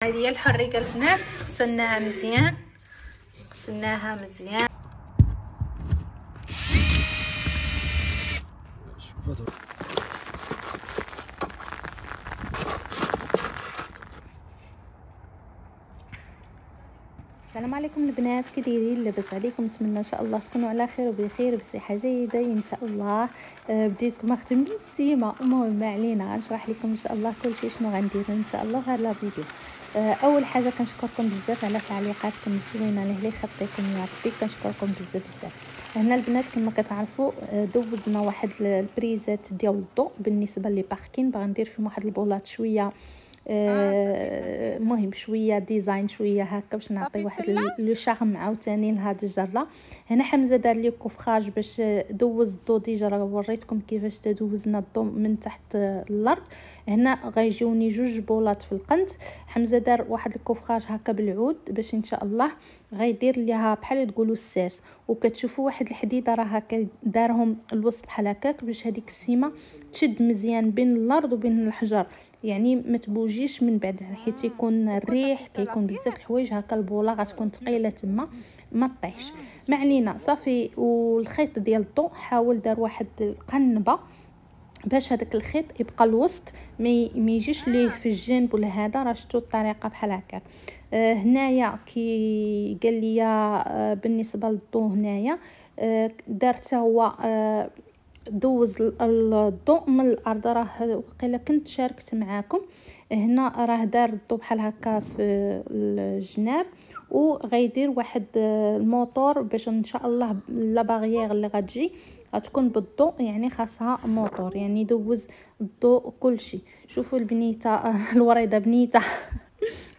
هذه هي الحريقه البنات. غسلناها مزيان السلام عليكم البنات، كي دايرين؟ لاباس عليكم؟ نتمنى ان شاء الله تكونوا على خير وبخير وبصحه جيده ان شاء الله. بديت كما ختم بالسيمه. المهم ما علينا، غنشرح لكم ان شاء الله كلشي شنو غندير ان شاء الله في هذا الفيديو. اول حاجه كنشكركم بزاف على تعليقاتكم الزوينه اللي يخطيكم يا ربي، كنشكركم بزاف. هنا البنات كما كتعرفوا دوزنا واحد البريزات ديال الضوء بالنسبه لي باركين. باغا ندير فيهم واحد البولات شويه مهم شويه ديزاين شويه هكا باش نعطي واحد لو شارم عاوتاني لهاد الجره. هنا حمزه دار لي كوفراج باش دوز الضو. ديجا راه وريتكم كيفاش تدوزنا الضو من تحت الارض. هنا غيجوني جوج بولات في القنت. حمزه دار واحد الكوفراج هكا بالعود باش ان شاء الله غيدير ليها بحال تقولوا الساس، وكتشوفوا واحد الحديده راه هكا دارهم الوسط بحال هكاك باش هذيك السيمه تشد مزيان بين الارض وبين الحجر، يعني ما تبوجيش من بعد حيت يكون الريح كيكون بزاف الحوايج هكا البوله غتكون ثقيله تما ما طيحش. ما علينا صافي. والخيط ديال الضوء حاول دار واحد القنبه باش هذاك الخيط يبقى الوسط ما يجيش ليه في الجنب ولا هذا. راه شفتوا الطريقه بحال هكا. هنايا كي قال لي بالنسبه للضوء هنايا درت هو دوز الضوء من الارض. راه وقيلا كنت شاركت معاكم هنا، راه دار الضوء بحال هكا في الجناب وغيدير واحد الموتور باش ان شاء الله لا باغيير اللي غتجي غتكون بالضوء، يعني خاصها موتور يعني يدوز الضوء كلشي. شوفوا البنيته الوريده بنيته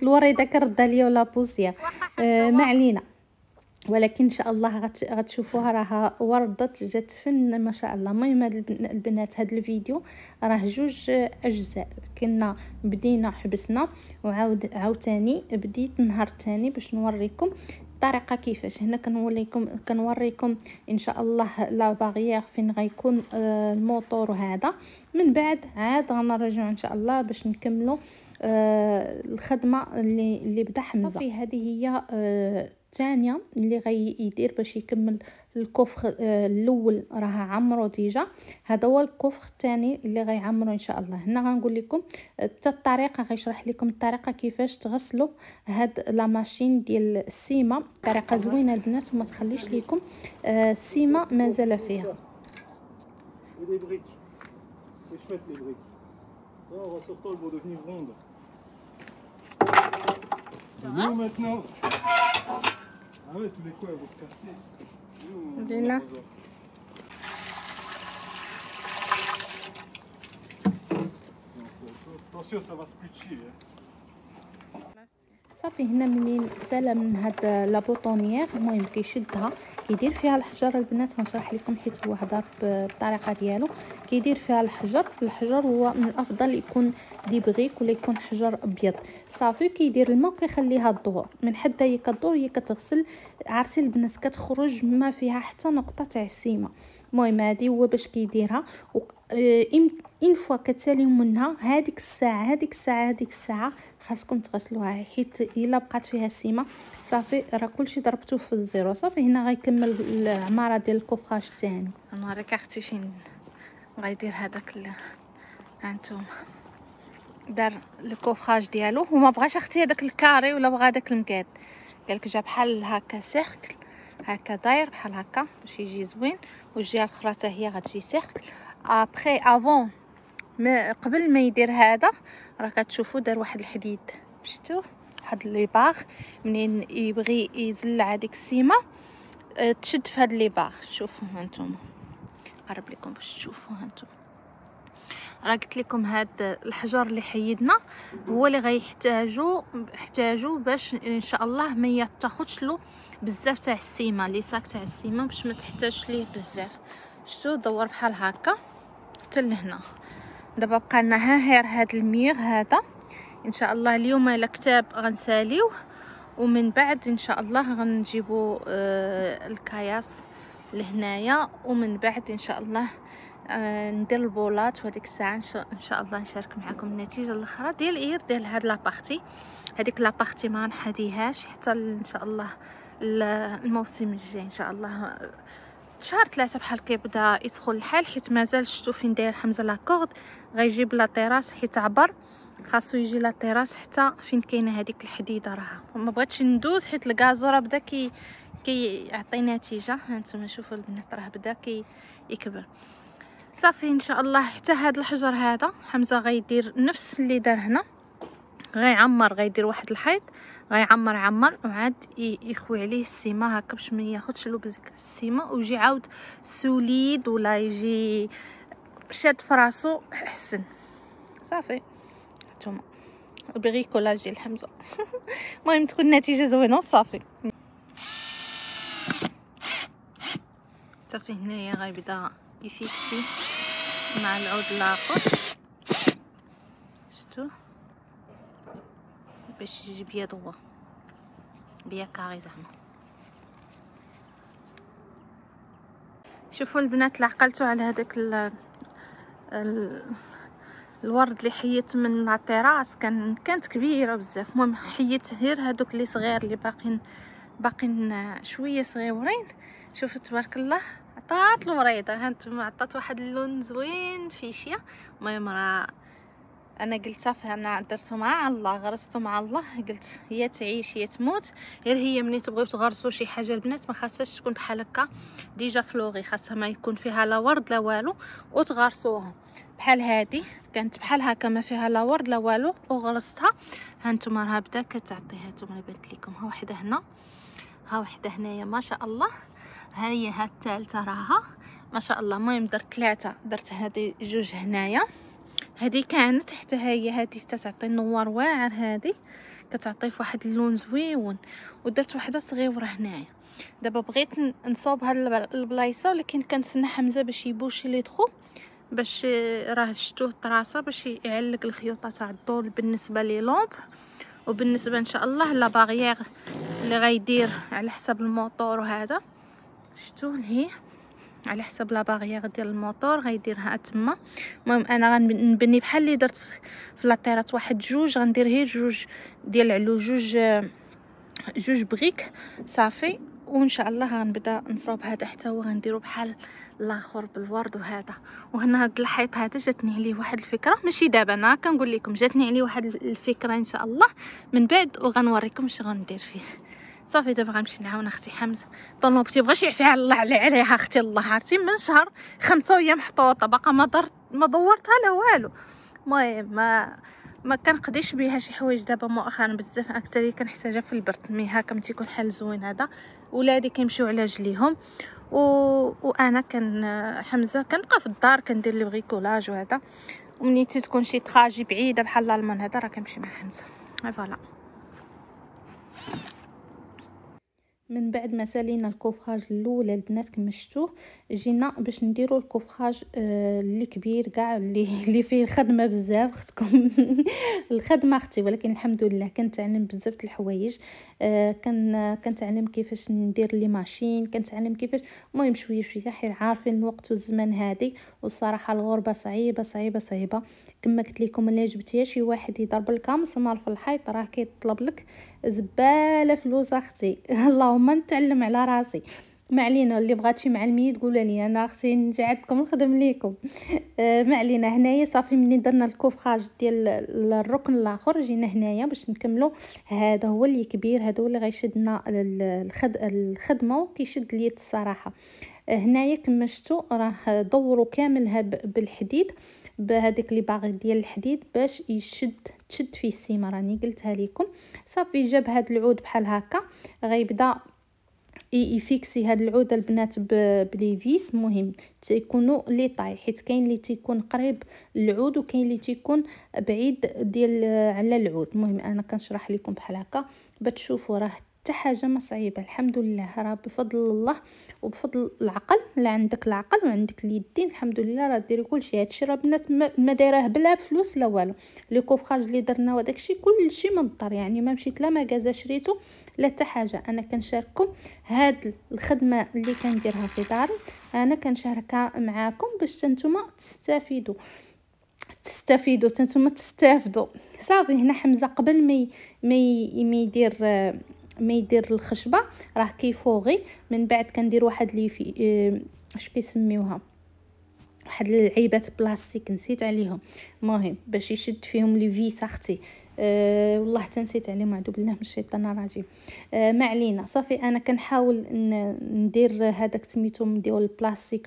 الوريده كردها ليا ولا بوسيه. ما علينا، ولكن ان شاء الله غتشوفوها راها وردت جات فن ما شاء الله. المهم هاد البنات هاد الفيديو راه جوج اجزاء، كنا بدينا حبسنا وعاود عاوتاني بديت نهار تاني باش نوريكم الطريقه كيفاش. هنا كنوريكم ان شاء الله لا باغيير فين غيكون الموتور هذا. من بعد عاد غنرجعوا ان شاء الله باش نكملوا الخدمه اللي بدا حمزه. صافي هذه هي الثانيه اللي غيدير باش يكمل الكفر. الاول راه عمرو ديجا، هذا هو الكفر الثاني اللي غيعمرو ان شاء الله. هنا غنقول لكم حتى الطريقه، غيشرح لكم الطريقه كيفاش تغسلوا هاد لا ماشين ديال السيمه. طريقه زوينه البنات وما تخليش لكم السيمه مازال فيها. C'est chouette les briques. Là, en ressortant, elles vont devenir rondes. Et nous maintenant. Ah ouais, tous les coups elles vont se casser. Attention, ça va se pitcher. صافي هنا منين سالا من هاد لابوطونيير المهم كيشدها كيدير فيها الحجر. البنات غنشرح لكم حيت هو هضر بالطريقه ديالو. كيدير فيها الحجر هو من الافضل يكون ديبغيك ولا يكون حجر ابيض. صافي كيدير الماء وكيخليها تدور من حتى هي كدور هي كتغسل. عرسي البنات كتخرج ما فيها حتى نقطه تاع السيمه. المهم هذه هو باش كيديرها. ان فوا كتساليو منها هذيك الساعه خاصكم تغسلوها، حيت الا بقات فيها السيمه صافي راه كلشي ضربتوه في الزيرو. صافي هنا غيكمل العماره ديال الكوفراج الثاني. نوريك اختي فين غيدير هذاك هانتوما دار الكوفراج ديالو وما بغاش اختي هذاك الكاري ولا بغا داك المكاد، قالك جا بحال هكا سيركل هكا داير بحال هكا باش يجي زوين، والجهه الاخرى حتى هي غتجي سيركل. ابري افون ما قبل ما يدير هذا راه كتشوفوا دار واحد الحديد، شفتوا واحد لي باغ منين يبغي يزلع هذيك السيمه تشد في هاد لي باغ. شوفوا هانتوما قرب لكم باش تشوفوا. هانتوما راه قلت لكم هاد الحجر اللي حيدنا هو اللي غيحتاجوا باش ان شاء الله ما يتاخذش له بزاف تاع السيمه لي ساك تاع السيمه باش ما تحتاجش ليه بزاف. شفتوا دور بحال هكا حتى لهنا. دابا بقى لنا غير هاد الميغ هذا ان شاء الله. اليوم الا كتاب غنساليوه ومن بعد ان شاء الله غنجيبوا الكياس لهنايا، ومن بعد ان شاء الله ندير البولات. وهذيك الساعه ان شاء الله نشارك معكم النتيجه الاخرى ديال الاير ديال هاد لابارتي. هذيك لابارتي ما نحديهاش حتى ان شاء الله الموسم الجاي ان شاء الله. شهر 3 بحال كيبدا يدخل الحال، حيت مازال شفتو فين داير حمزه لاكورد. غيجيب لا تيراس حيت عبر، خاصو يجي لا تيراس حتى فين كاينه هذيك الحديده. راها ما بغيتش ندوز حيت الغازو راه بدا كيعطي نتيجه. هانتوما شوفوا البنات راه بدا يكبر صافي. ان شاء الله حتى هاد الحجر هذا حمزه غيدير نفس اللي دار هنا، غيعمر، غيدير واحد الحيط غيعمر وعاد يخوي عليه السيما هكا باش ما ياخذش له بزاف السيما، ويجي عاود سوليد ولا يجي شاد فراسو احسن. صافي نتوما بريكولاج ديال حمزه. المهم تكون النتيجه زوينه وصافي. صافي هنايا غيبدا يفيكسي مع العود الاخر، شفتوا باش يجي بيا ضوا بيا كاري زعما. شوفوا البنات اللي عقلتوا على هذاك الورد اللي حيت من لا تيراس كانت كبيره بزاف. المهم حيت غير هذوك اللي صغير اللي باقين شويه صغيورين. شوفوا تبارك الله عطات الوريده هانتوما، عطات واحد اللون زوين فيشيا. المهم راه انا قلت صافي انا درتو مع الله، غرستو مع الله، قلت هي تعيش هي تموت. غير هي ملي تبغيو تغرسوا شي حاجه البنات ما خاصهاش تكون بحال هكا ديجا فلوغي، خاصها ما يكون فيها لا ورد لا والو وتغرسوها. بحال هذه كانت بحال هكا ما فيها لا ورد لا والو وغرستها. هانتوما راه بدا كتعطي. هانتوما بانت لكم ها وحده هنا ها وحده هنايا ما شاء الله. ها هي ها الثالثه راها ما شاء الله. المهم درت 3، درت هذه 2 هنايا، هذه كانت حتى هي هذه تعطي النوار واعر، هذه كتعطي واحد اللون زويون. ودرت واحده صغيره هنايا. دابا بغيت نصوب هاد البلايصه، ولكن كنتسنى حمزه باش يبوشي لي دخو باش راه شفتوه الطراسه باش يعلق الخيوطه تاع الضوء بالنسبه لي لومب. وبالنسبه ان شاء الله لا باغيير اللي غيدير على حساب الموتور، وهذا شفتوه هي على حسب لا باغيير ديال الموتور غيديرها تما. المهم انا غنبني بحال اللي درت في لاطيرات واحد 2، غندير غير 2 ديال العلو، 2 بريك صافي. وان شاء الله غنبدا نصوب هذا حتى هو غنديرو بحال الاخر بالورد وهذا. وهنا هاد الحيط هذا جاتني عليه واحد الفكره، ماشي دابا انا كنقول لكم، جاتني عليه واحد الفكره ان شاء الله من بعد وغنوريكم اش غندير فيه. صافي دابا غنمشي نعاون اختي حمزه. طونوبتي بغاش يعفي على الله عليها اختي، الله عرفتي من شهر 5 وهي محطوطه باقا ما دورتها لا والو. المهم ما كنقديش بها شي حوايج دابا مؤخرا بزاف، اكثر كنحتاجها في البرد. مي هكا ملي تيكون حال زوين هذا ولادي كيمشيو على جليهم وانا حمزه كنبقى في الدار كندير لي بريكولاج وهذا. ومني تكون شي تراجي بعيده بحال الالمان هذا راه كنمشي مع حمزه. فوالا من بعد ما سالينا الكوفراج الاولى البنات كما شفتوه، جينا باش نديروا الكوفراج اللي كبير كاع اللي فيه خدمه بزاف. اختكم الخدمه اختي، ولكن الحمد لله كنتعلم بزاف د الحوايج. كنتعلم كيفاش ندير لي ماشين، كنتعلم كيفاش. المهم شويه حيت عارفين الوقت والزمان هادي، والصراحه الغربه صعيبه صعيبه صعيبه. كما قلت لكم الا جبتيها شي واحد يضرب لك مسمار في الحيط راه كيطلب لك زباله فلوس اختي. اللهم نتعلم على راسي. ما علينا، اللي بغات شي معلميه تقول لي انا اختي نجي عندكم نخدم لكم. ما علينا. هنايا صافي مني درنا الكوفراج ديال الركن الاخر جينا هنايا باش نكملوا. هذا هو اللي كبير، هذا هو اللي غيشدنا الخدمه وكيشد اليد الصراحه. هنايا كما شفتوا راه دوروا كاملها بالحديد، بهذيك لي باغي ديال الحديد باش تشد فيه السيمه. راني قلتها لكم. صافي جاب هاد العود بحال هكا غيبدا يفيكسي هاد العود البنات بلي فيس. مهم تيكونوا لي طاي، حيت كاين اللي تيكون قريب للعود وكاين اللي تيكون بعيد ديال على العود. المهم انا كنشرح لكم بحال هكا باش تشوفوا راه حتى حاجه ما صعيبه. الحمد لله راه بفضل الله وبفضل العقل. لا عندك العقل وعندك اليدين الحمد لله راه ديري كلشي. هادشي راه بنات ما دايراه بلا فلوس لا والو. لي كوفراج اللي درنا وداكشي كلشي من الدار، يعني ما مشيت لا ماكازا شريتو لا حتى حاجه. انا كنشارككم هاد الخدمه اللي كنديرها في داري، انا كنشاركها معاكم باش نتوما تستافدوا نتوما تستافدوا. صافي هنا حمزه قبل ما يدير الخشبه راه كيفوغي. من بعد كندير واحد لي في اش كيسميوها، واحد العيبات بلاستيك نسيت عليهم، المهم باش يشد فيهم لي فيس اختي. والله تنسيت عليهم، اعوذ بالله من الشيطان الرجيم. ما علينا. صافي انا كنحاول ندير هذاك سميتو نديرو البلاستيك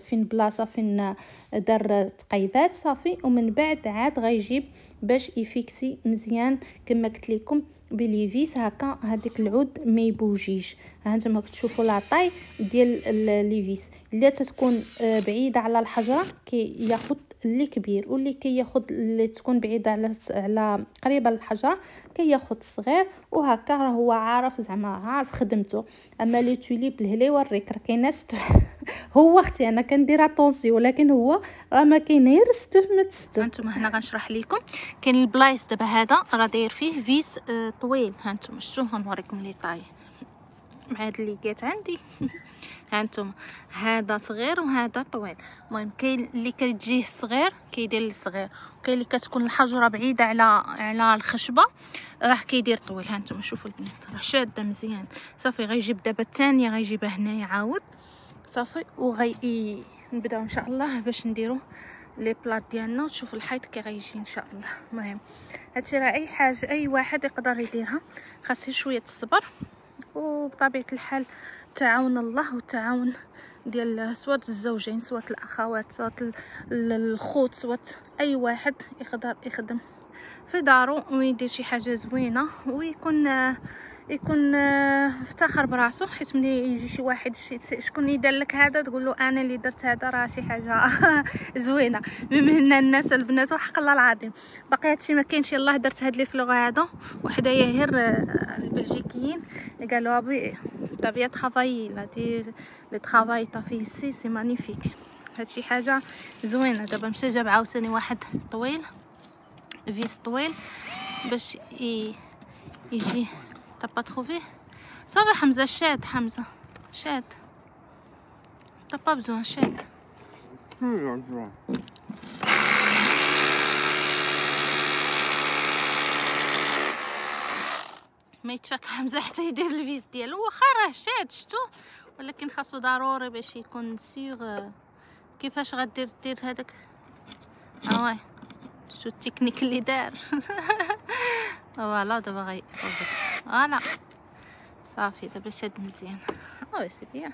فين بلاصه فين دار تقيبات صافي، ومن بعد عاد غيجيب باش يفيكسي مزيان كما قلت لكم بلي فيس هكا. هذيك العود ما يبوجيش. ها انتم كتشوفوا لاطاي ديال لي فيس اللي تتكون بعيده على الحجره كياخذ اللي كبير، واللي كياخذ اللي تكون بعيده على قريبه للحجره كياخذ الصغير. وهكا راه هو عارف زعما عارف خدمته. اما لي توليب الهلي والريك راه كاين ناس هو اختي انا كندير اتونسي، ولكن هو راه ما كاين غير ستف ما تستف. هانتوما هنا غنشرح لكم كاين البلايص دابا هذا راه داير فيه فيس طويل. هانتوما شفتوا غنوريكم لي طاي مع هاد اللي جات عندي. هانتوما هذا صغير وهذا طويل. المهم كاين اللي كتجيه صغير كيدير الصغير، وكاين اللي كتكون الحجره بعيده على الخشبه راه كيدير طويل. هانتوما شوفوا البنات راه شاده مزيان. صافي غيجيب دابا الثانيه غيجيبها هنايا عاود صافي، نبداو ان شاء الله باش نديرو لي بلاط ديالنا وتشوفوا الحيط كي غيجي ان شاء الله. المهم هادشي راه اي حاجه اي واحد يقدر يديرها، خاصه شويه الصبر وبطبيعه الحال تعاون الله والتعاون ديال سوات الزوجين سوات الاخوات سوات الخوت سوات اي واحد يقدر يخدم في دارو ويدير شي حاجه زوينه يكون افتخر براسو. حيت ملي يجي شي واحد شكون يدير لك هذا تقول له انا اللي درت هذا، راه شي حاجه زوينه. من الناس البنات وحق الله العظيم باقي هادشي ما كاينش. يلاه درت هاد لي فلوغ هذا وحدايا غير البلجيكيين قالوا ابي طبيعه ترافاي لا دي لي ترافاي طافي سي سي مانيفيك. هادشي حاجه زوينه. دابا مشى جاب عاوتاني واحد طويل فيس طويل باش يجي طابا تروفي. صافي حمزه شاد حمزه شاد طابا بزوان شاد. ما يتفك حمزه حتى يدير الفيس ديالو واخا راه شاد شتو، ولكن خاصو ضروري باش يكون سيغ كيفاش غدير هذاك. واي شو التكنيك اللي دار. فوالا دابا غيفوز فوالا صافي دابا شاد مزيان. سي بيان.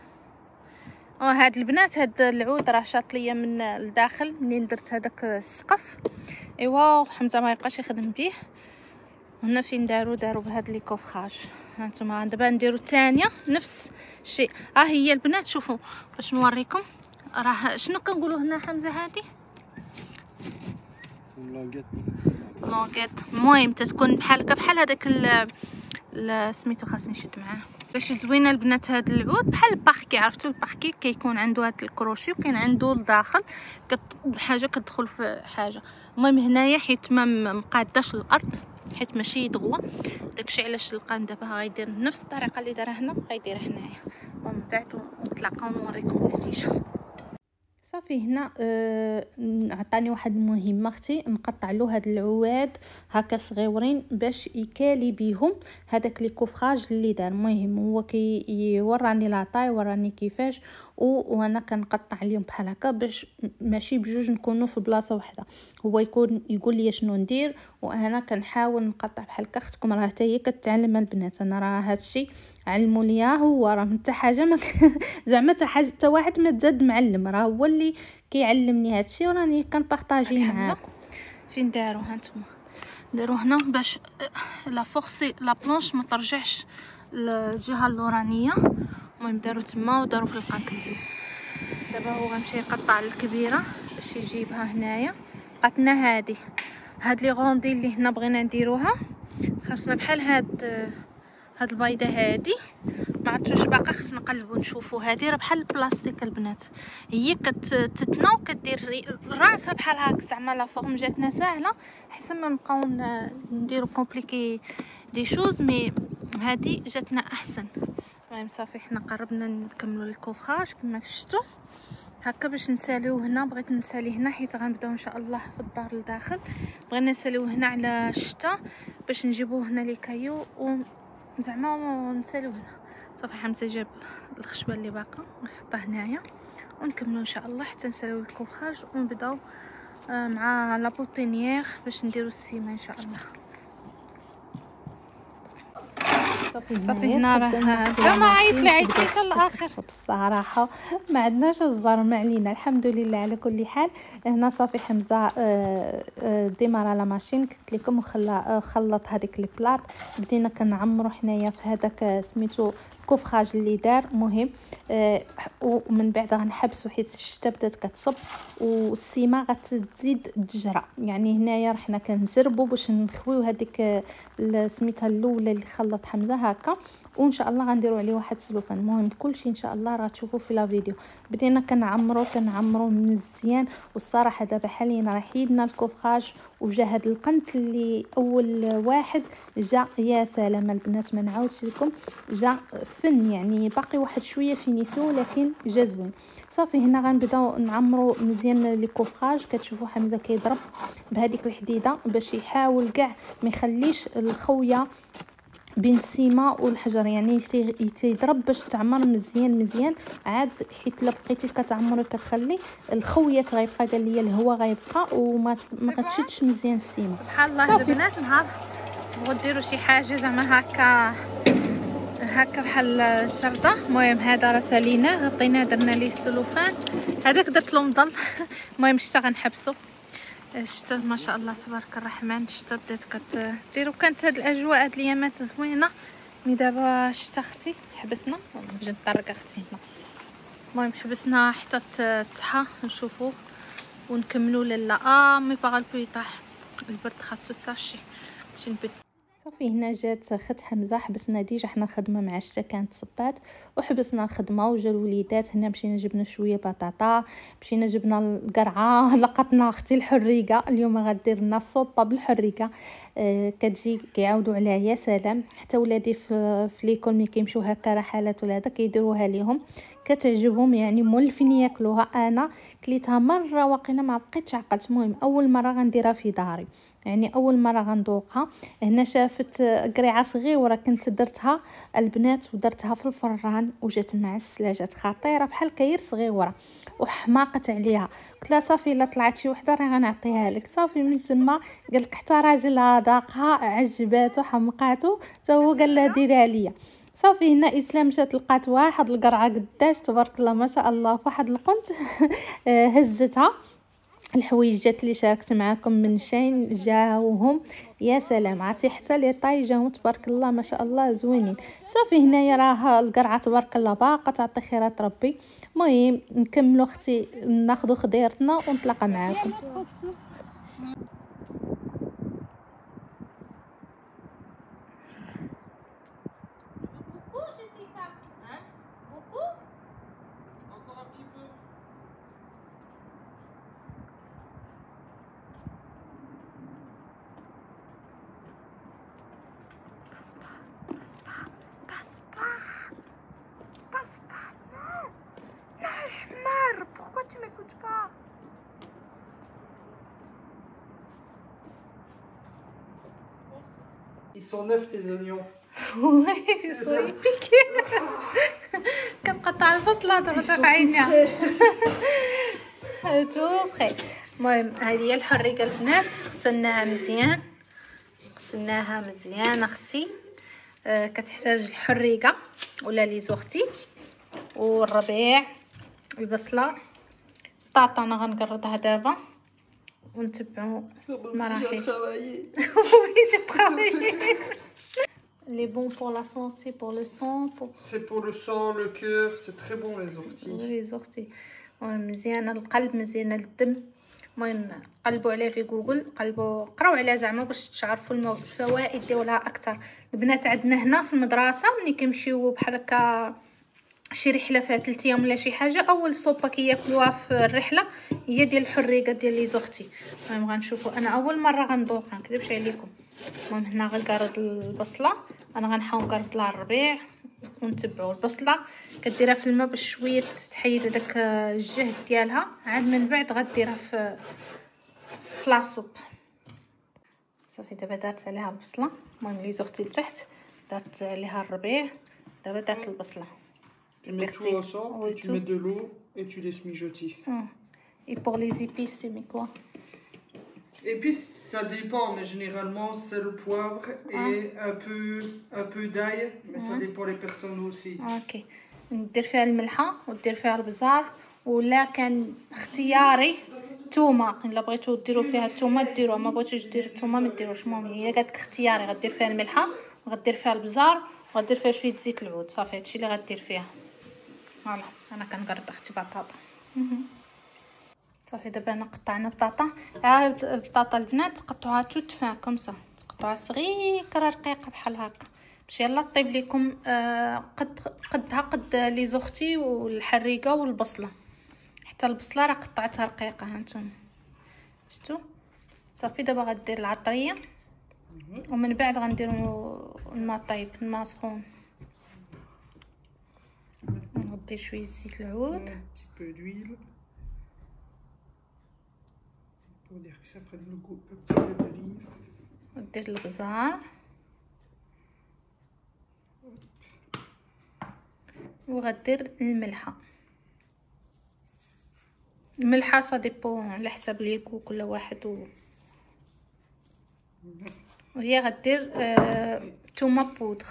هاد البنات هاد العود راه شاط ليا من الداخل منين درت هذاك السقف. ايوا حمزه ما يبقاش يخدم به. هنا فين داروا بهاد لي كوفراج. هانتوما دابا نديرو الثانيه نفس الشيء. هي البنات شوفوا باش نوريكم راه شنو كنقولوا هنا حمزه هادي لونغيت. المهم تتكون بحال هذاك سميتو خاصني نشد معاه باش زوينه البنات. هاد العود بحال الباركي، عرفتوا الباركي كيكون عنده هاد الكروشي وكاين عنده لداخل حاجه كتدخل في حاجه. المهم هنايا حيت ما مقاداش الارض حيت ماشي دغوا داكشي علاش القام دابا غيدير نفس الطريقه اللي دارها هنا غيديرها هنايا. ومن بعد نتلاقاو نوريكم النتيجه. صافي هنا عطاني واحد المهمه اختي نقطع له هاد العواد هكا صغيورين باش يكالي بيهم هذاك لي كوفراج اللي دار. المهم هو وراني لاطاي وراني كيفاش وانا كنقطع عليهم بحال هكا باش ماشي بجوج نكونوا في بلاصه واحده. هو يقول لي شنو ندير وانا كنحاول نقطع بحال هكا. اختكم راه حتى هي كتعلم البنات. انا راه هادشي علموا ليا هو راه حتى حاجه ما زعما حتى واحد ما تزاد معلم، راه هو اللي كيعلمني هادشي وراني كنبارطاجي معاكم. فين داروا هانتوما داروا هنا باش لا فورسي لا بلونش ما ترجعش للجهه اللورانيه. المهم داروا تما وداروا في القنطل. دابا هو غنمشي يقطع الكبيره باش يجيبها هنايا. بقاتنا هاد لي غوندي اللي هنا بغينا نديروها خاصنا بحال هاد البيضه هادي ما عرفتش باقا، خص نقلبو نشوفو. هادي راه بحال البلاستيك البنات، هي كتتنا وكدير راسها بحال هاك زعما لا فورم جاتنا ساهله، حسن ما نبقاو نديرو كومبليكي دي شوز، مي هادي جاتنا احسن. المهم صافي حنا قربنا نكملوا الكوفراج كما شفتوا هكا. باش نساليوه هنا، بغيت نسالي هنا حيت غنبداو ان شاء الله في الدار لداخل. بغينا نساليوه هنا على الشتا باش نجيبوه هنا لي كايو زعما نساليوه هنا. صافي حمزه جاب الخشبه اللي باقا نحطها هنايا ونكملوا ان شاء الله حتى نساليو الكوفراج ونبداو مع لا بوطينيير باش نديرو السيمه ان شاء الله. صافي هنا راه زعما عيط لي حتى الاخر. بصراحه ما عندناش الزرمع علينا الحمد لله. على كل حال هنا صافي حمزه ديمارا لا ماشين قلت لكم خلط هذيك البلاط. بدينا كنعمرو حنايا في هذاك سميتو كوفراج اللي دار مهم. ومن بعد غنحبسو حيت الشتا بدات كتصب والسيمه غتزيد تجرى. يعني هنايا حنا كنزربو باش نخويو هذيك سميتها الاولى اللي خلط حمزه هكا، وان شاء الله غنديروا عليه واحد سلوفان. المهم كلشي ان شاء الله راه تشوفوا في لا فيديو. بدينا كنعمرو مزيان، والصراحه دابا حاليا راه حيدنا الكوفراج وجا هاد القنت اللي اول واحد جا يا سلام البنات ما نعاودش لكم، جا فن يعني باقي واحد شويه فينيسيو لكن جا زوين. صافي هنا غنبداو نعمرو مزيان لي كوفراج. كتشوفوا حمزه كيضرب بهذيك الحديده باش يحاول كاع ما يخليش الخويه بين السيمه والحجر، يعني يتضرب باش تعمر مزيان عاد. حيت الا بقيتي كتعمري كتخلي الخويه غيبقى قال لي الهواء غيبقى وما غتشدش مزيان السيمه. سبحان الله البنات نهار بغيتو ديروا شي حاجه زعما هكا بحال الجرده. المهم هذا راه ساليناه غطيناه درنا ليه السلوفان، هذاك درت له مضل. المهم شتا غنحبسو. الشتا ما شاء الله تبارك الرحمن، الشتا بدات كدير وكانت هاد الاجواء هاد الايامات زوينه. مي دابا شتا اختي حبسنا نجي نطرق اختي هنا. المهم حبسنا حتى تصحى نشوفوه ونكملوا. لا مي باغا البو يطيح البرد خاصو ساشي باش نبد. صافي هنا جات خت حمزه حبسنا ديجا حنا الخدمه مع الشتا كانت صبات وحبسنا الخدمه وجا الوليدات هنا. مشينا جبنا شويه بطاطا، مشينا جبنا القرعه، لقطنا اختي الحريقه اليوم غدير لنا الصوبه بالحريقه. كتجي كيعاودوا عليها يا سلام. حتى ولادي في ليكول ملي كيمشيو هكا رحلات ولا هذا كيديروها ليهم كتعجبهم، يعني مولفين ياكلوها. انا كليتها مره واقيلا ما بقيتش عقلت. المهم اول مره غنديرها في داري، يعني اول مره غندوقها. هنا شافت قريعه صغيره كنت درتها البنات ودرتها في الفران وجات معسله، جات خطيره بحال كاير صغيره وحماقت عليها. قلت لها صافي الا طلعت شي وحده راه غنعطيها لك. صافي من تما قال لك حتى راجلها ذاقها عجباتو حمقاتو حتى هو قال لها ديرها ليا. صافي هنا اسلام مشات لقات واحد القرعه قداش تبارك الله ما شاء الله فواحد القنت هزتها. الحويجات اللي شاركت معاكم من شين جاوهم يا سلام، عرفتي حتى لي طاي جاهم تبارك الله ما شاء الله زوينين. صافي هنايا راه القرعه تبارك الله باقا تعطي خيرات ربي. المهم نكملوا اختي ناخذ خضيرتنا ونتلاقى معاكم. Pourquoi tu m'écoutes pas? Ils sont neufs tes oignons. Oui, ils sont piqués. كنقطع البصله دابا في عينيها. تو فخي. المهم هذه هي الحريقه البنات، غسلناها مزيان اختي. كتحتاج الحريقه ولا لي زوختي والربيع البصله الطاطا. انا غنقرضها دابا ونتبعوا المراحل. Les bons pour la santé, pour le sang, C'est pour le sang, le cœur, c'est très bon les orties. Oui, les orties. مزيانه القلب مزيانه الدم المهم قلبوا عليه في جوجل، قراو عليه زعما باش تعرفوا الفوائد ديالها اكثر. البنات عندنا هنا في المدرسه ملي كيمشيو بحال هكا شي رحله فيها 3 ايام ولا شي حاجه، اول صوبه كياكلوها في الرحله هي ديال الحريقه ديال لي زوختي. المهم غنشوفوا، انا اول مره غندوق ما نكذبش عليكم. المهم هنا غنقرض البصله، انا غنحاول نقرض لها الربيع ونتبعوا البصله كديرها في الماء باش شويه تحيد داك الجهد ديالها، عاد من بعد غديرها في لاصوب. صافي دابا دارت عليها البصله. المهم لي زوختي لتحت دارت عليها الربيع، دابا دارت البصله. Tu mets tout ensemble, Oui, tu tout. mets de l'eau et tu laisses mijoter. Et pour les épices, tu mets quoi? Et puis ça dépend, mais généralement c'est le poivre et un peu d'ail, mais ça dépend les personnes aussi. اوكي، ندير فيها الملحه ودير فيها البزار، ولا كان اختياري تومه، الا بغيتو ديروا فيها التومه ديروها، ما بغيتوش ديروا التومه ما ديروش. المهم هي قالت لك اختياري، غدير فيها الملحه وغدير فيها البزار وغدير فيها شويه زيت العود. صافي هادشي اللي غدير فيها. فوالا انا كنقرط اختي بطاطا. صافي دابا انا قطعنا بطاطا. البطاطا البنات قطعوها توت فان كومسا، تقطعوها صغيره رقيقه بحال هكا باش يلا طيب لكم قدها قد لي زوختي والحريقه والبصله. حتى البصله راه قطعتها رقيقه، هانتوما شفتوا. صافي دابا غدير العطريه ومن بعد غنديروا الماء طايب، الماء سخون. غدير شويه زيت العود، Un petit peu d'huile pour dire que ça prenne le goût un petit peu d'olive. ودير البزار وغدير الملحه. الملحه صديبون على حسب ليكو كل واحد وهي غدير تومه بودر.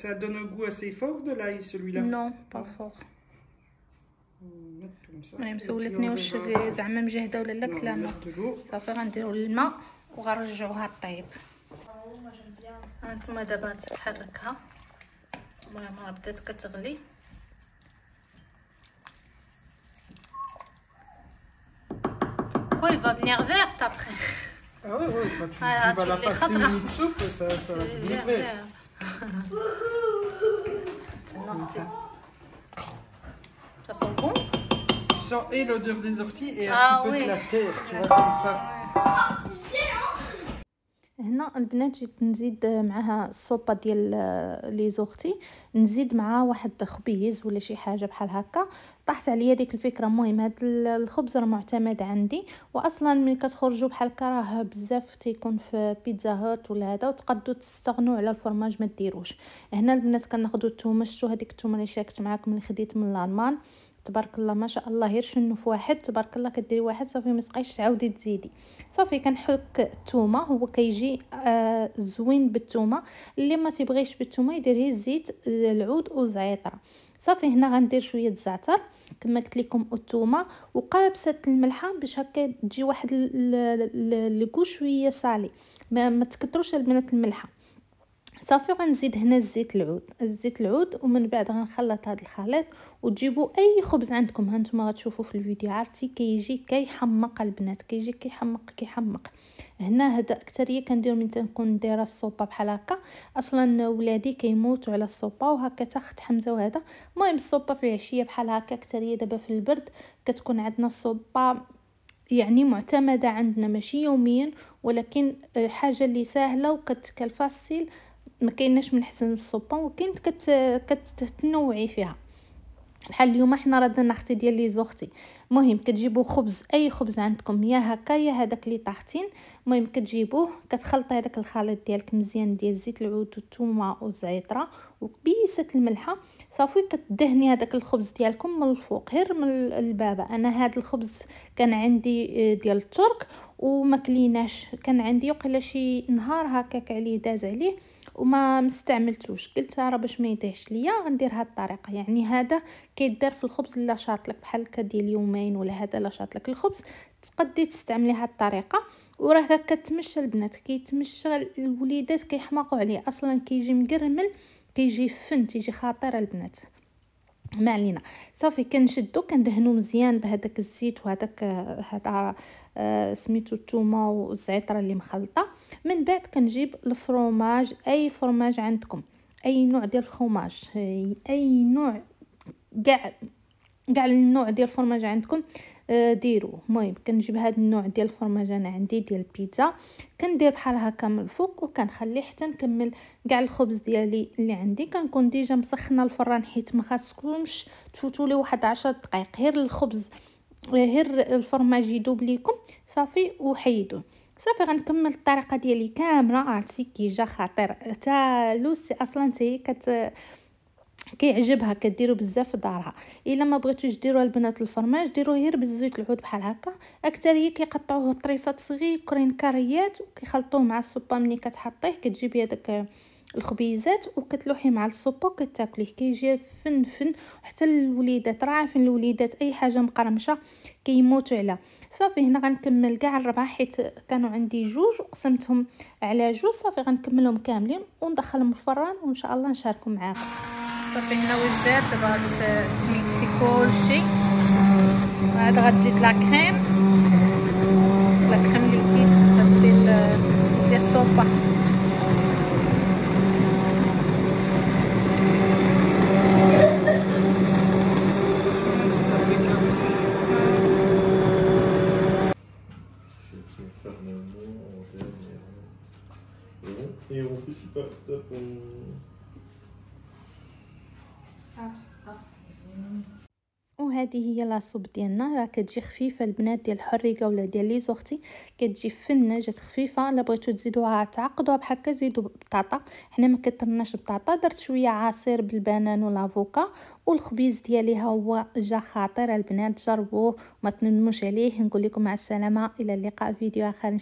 Ça donne un goût assez fort de l'ail celui-là. Non, pas fort. Comme ça. المهم سولتني واش زعما مجهده ولا لا، قلت لها لا. صافي غنديروا الماء وغنرجعوها طيب. هانتوما دابا تتحركها. المهم راه بدات كتغلي. Il va venir verte après. Ah ouais, ouais, quand tu vas la passer au lit de soupe, ça va devenir vert. Ça sent bon. Tu sens et l'odeur des orties et un Ah petit peu oui. de la terre, tu vois, comme ça. هنا البنات جيت نزيد معها الصوبه ديال لي زوختي، نزيد معها واحد خبيز ولا شي حاجه بحال هكا. طاحت عليا ديك الفكره. المهم هاد الخبز راه معتمد عندي، واصلا ملي كتخرجوا بحال هكا راه بزاف تيكون في بيتزا هات ولا هذا، وتقدروا تستغنوا على الفرماج ما ديروش. هنا البنات كناخذوا الثومه. شفتوا هذيك الثومه اللي شاركت معكم اللي خديت من الالمان، تبارك الله ما شاء الله، غير شنو في واحد تبارك الله كديري واحد صافي ما تبقايش تعاودي تزيدي. صافي كنحك الثومه، هو كيجي زوين بالثومه. اللي ما تيبغيش بالثومه يدير غير زيت العود وزعتره. صافي هنا غندير شويه الزعتر كما قلت لكم والثومه وقابسه الملحه باش هكا تجي واحد الكو شويه صالي. ما تكثروش البنات الملحه. صافي غنزيد هنا الزيت العود ومن بعد غنخلط هذا الخليط. وتجيبوا اي خبز عندكم، هانتوما غتشوفوا في الفيديو عرفتي كيجي كيحمق البنات، كيجي كيحمق. هنا هذا اكثريه كندير من تنكون دايره الصوبه بحال هكا. اصلا ولادي كيموتوا على الصوبه وهكا تاخت حمزه وهذا. المهم الصوبه في العشيه بحال هكا اكثريه. دابا في البرد كتكون عندنا الصوبه يعني معتمده عندنا، ماشي يوميا ولكن حاجه اللي سهله وكتكلفاسيل. ما كايناش من حسن الصوبه وكاين كتنوعي فيها. بحال اليوم حنا راه درنا اختي ديال لي زوختي. المهم كتجيبوا خبز، اي خبز عندكم، يا هكا يا هذاك اللي طاحتين. المهم كتجيبوه كتخلطي هذاك الخليط ديالك مزيان ديال زيت العود والثومه والزعتره وبيسه الملحه. صافي كتدهني هذاك الخبز ديالكم من الفوق غير من البابه. انا هذا الخبز كان عندي ديال الترك وما كليناش، كان عندي وقيلا شي نهار هكاك عليه داز عليه وما مستعملتوش. قلت راه باش ما يضيعش ليا غندير هاد الطريقه. يعني هذا كيدار في الخبز اللي شاط لك بحال هكا ديال يومين ولا هذا لا شاط لك الخبز تقدي تستعملي هاد الطريقه. وراه كتمشى البنات كيتمشى الوليدات كيحماقوا عليه. اصلا كيجي مقرمل كيجي فن تيجي خطير البنات. ما علينا. صافي كنشدو كندهنو مزيان بهذاك الزيت وهذاك هذا سميتو الثومه والزعتر اللي مخلطه. من بعد كنجيب الفرماج، اي فرماج عندكم، اي نوع ديال الفرماج، اي نوع، كاع النوع ديال الفرماج عندكم ديروه. المهم كنجيب هذا النوع ديال الفرماج انا عندي ديال البيتزا، كندير بحال هكا من الفوق وكنخليه حتى نكمل كاع الخبز ديالي اللي عندي. كنكون ديجا مسخنه الفران حيت ما خاصكمش تفوتوا لي واحد 10 دقائق، غير الخبز غير الفرماج يذوب ليكم صافي وحيدوه. صافي غنكمل الطريقه ديالي كامله. عرفتي كي جا خطير تا لوسي اصلا هي كيعجبها كديروا بزاف في دارها. الا ما بغيتوش ديروا البنات الفرماج ديروه غير بالزيت العود بحال هكا. اكثريه كيقطعوه طريفات صغيرين كاريات وكيخلطوه مع السوبه. ملي كتحطيه كتجيبي هذاك الخبيزات وكتلوحي مع السوبه وكتاكليه، كيجي فن حتى الوليدات راه عارفين الوليدات اي حاجه مقرمشه كيموتوا عليها. صافي هنا غنكمل كاع الربعه حيت كانوا عندي جوج وقسمتهم على جوج. صافي غنكملهم كاملين وندخلهم الفران وان شاء الله نشاركهم معاكم. صافي هنا وزات دابا تميكسي كلشي. عاد غتزيد لا كريم ليكيد ديال السوبا. Et en plus, il tape وهذه هي لاصوب ديالنا. راه كتجي خفيفه البنات، ديال الحريقه ولا ديال لي زوختي كتجي فنه، جات خفيفه. الا بغيتو تزيدوها تعقدوها بحال هكا زيدوا بطاطا. حنا ما كثرناش بطاطا، درت شويه عصير بالبنان والافوكا والخبيز ديالي ها هو جا خطير البنات. جربوه ما تندموش عليه. نقول لكم مع السلامه، الى اللقاء فيديو اخر.